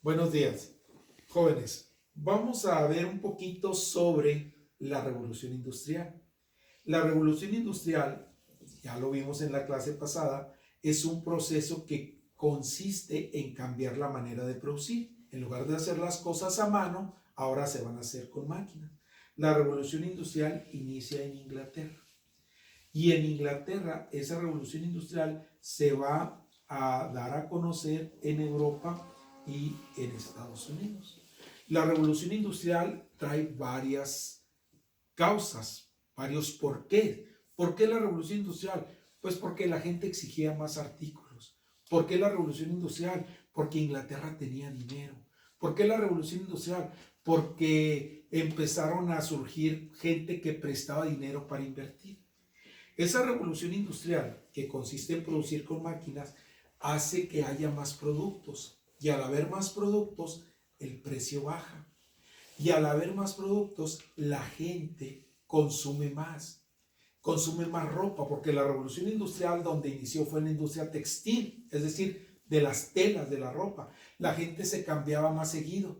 Buenos días, jóvenes. Vamos a ver un poquito sobre la revolución industrial. La revolución industrial, ya lo vimos en la clase pasada, es un proceso que consiste en cambiar la manera de producir. En lugar de hacer las cosas a mano, ahora se van a hacer con máquinas. La revolución industrial inicia en Inglaterra. Y en Inglaterra, esa revolución industrial se va a dar a conocer en Europa y en Estados Unidos. La revolución industrial trae varias causas, varios por qué. ¿Por qué la revolución industrial? Pues porque la gente exigía más artículos. ¿Por qué la revolución industrial? Porque Inglaterra tenía dinero. ¿Por qué la revolución industrial? Porque empezaron a surgir gente que prestaba dinero para invertir. Esa revolución industrial, que consiste en producir con máquinas, hace que haya más productos. Y al haber más productos, el precio baja. Y al haber más productos, la gente consume más. Consume más ropa, porque la revolución industrial donde inició fue en la industria textil, es decir, de las telas de la ropa. La gente se cambiaba más seguido.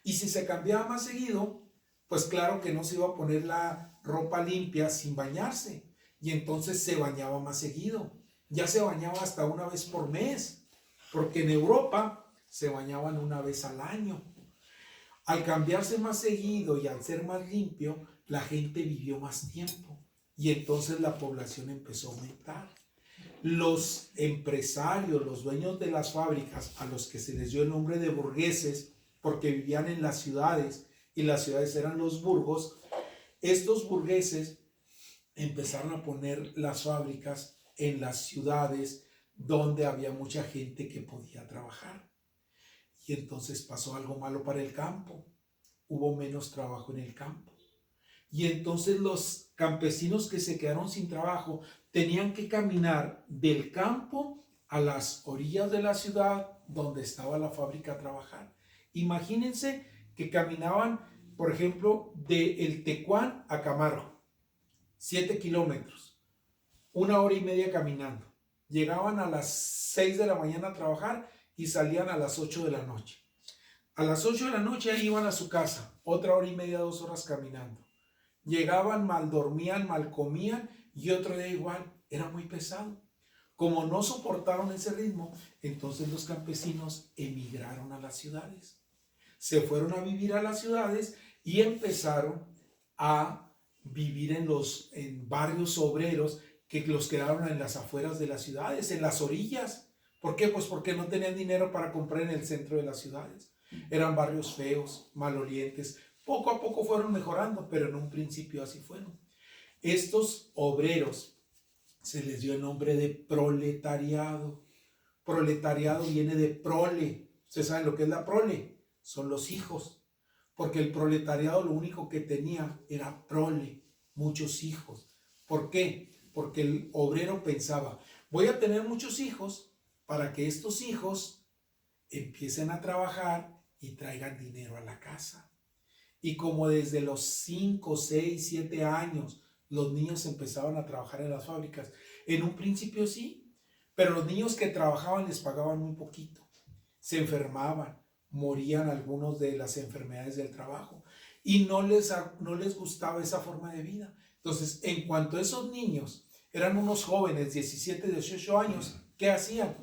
Y si se cambiaba más seguido, pues claro que no se iba a poner la ropa limpia sin bañarse. Y entonces se bañaba más seguido. Ya se bañaba hasta una vez por mes, porque en Europa se bañaban una vez al año. Al cambiarse más seguido y al ser más limpio, la gente vivió más tiempo y entonces la población empezó a aumentar. Los empresarios, los dueños de las fábricas, a los que se les dio el nombre de burgueses, porque vivían en las ciudades y las ciudades eran los burgos, estos burgueses empezaron a poner las fábricas en las ciudades donde había mucha gente que podía trabajar. Y entonces pasó algo malo para el campo. Hubo menos trabajo en el campo. Y entonces los campesinos que se quedaron sin trabajo tenían que caminar del campo a las orillas de la ciudad donde estaba la fábrica a trabajar. Imagínense que caminaban, por ejemplo, de El Tecuán a Camargo, 7 kilómetros, 1 hora y media caminando. Llegaban a las 6 de la mañana a trabajar y salían a las 8 de la noche. A las 8 de la noche iban a su casa, 1 hora y media, 2 horas caminando. Llegaban, mal dormían, mal comían y otro día igual. Era muy pesado. Como no soportaron ese ritmo, entonces los campesinos emigraron a las ciudades. Se fueron a vivir a las ciudades y empezaron a vivir en barrios obreros que los quedaron en las afueras de las ciudades, en las orillas. ¿Por qué? Pues porque no tenían dinero para comprar en el centro de las ciudades. Eran barrios feos, malolientes. Poco a poco fueron mejorando, pero en un principio así fueron. Estos obreros se les dio el nombre de proletariado. Proletariado viene de prole. ¿Ustedes saben lo que es la prole? Son los hijos. Porque el proletariado lo único que tenía era prole, muchos hijos. ¿Por qué? Porque el obrero pensaba, voy a tener muchos hijos para que estos hijos empiecen a trabajar y traigan dinero a la casa. Y como desde los 5, 6, 7 años los niños empezaban a trabajar en las fábricas, en un principio sí, pero los niños que trabajaban les pagaban muy poquito, se enfermaban, morían algunos de las enfermedades del trabajo y no les gustaba esa forma de vida. Entonces, en cuanto a esos niños eran unos jóvenes, 17, 18 años, ¿qué hacían?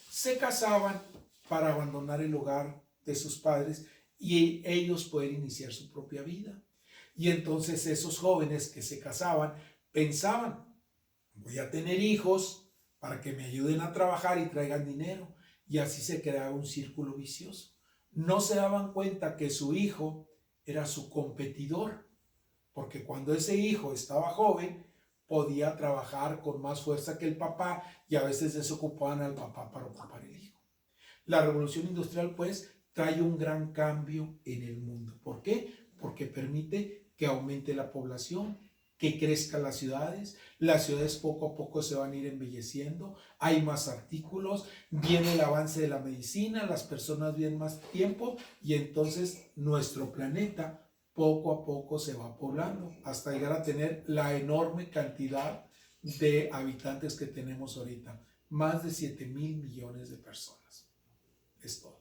Se casaban para abandonar el hogar de sus padres y ellos poder iniciar su propia vida. Y entonces esos jóvenes que se casaban pensaban, voy a tener hijos para que me ayuden a trabajar y traigan dinero. Y así se creaba un círculo vicioso. No se daban cuenta que su hijo era su competidor, porque cuando ese hijo estaba joven, podía trabajar con más fuerza que el papá y a veces desocupaban al papá para ocupar el hijo. La revolución industrial, pues, trae un gran cambio en el mundo. ¿Por qué? Porque permite que aumente la población, que crezcan las ciudades poco a poco se van a ir embelleciendo, hay más artículos, viene el avance de la medicina, las personas viven más tiempo y entonces nuestro planeta poco a poco se va poblando hasta llegar a tener la enorme cantidad de habitantes que tenemos ahorita, más de 7,000 millones de personas. Es todo.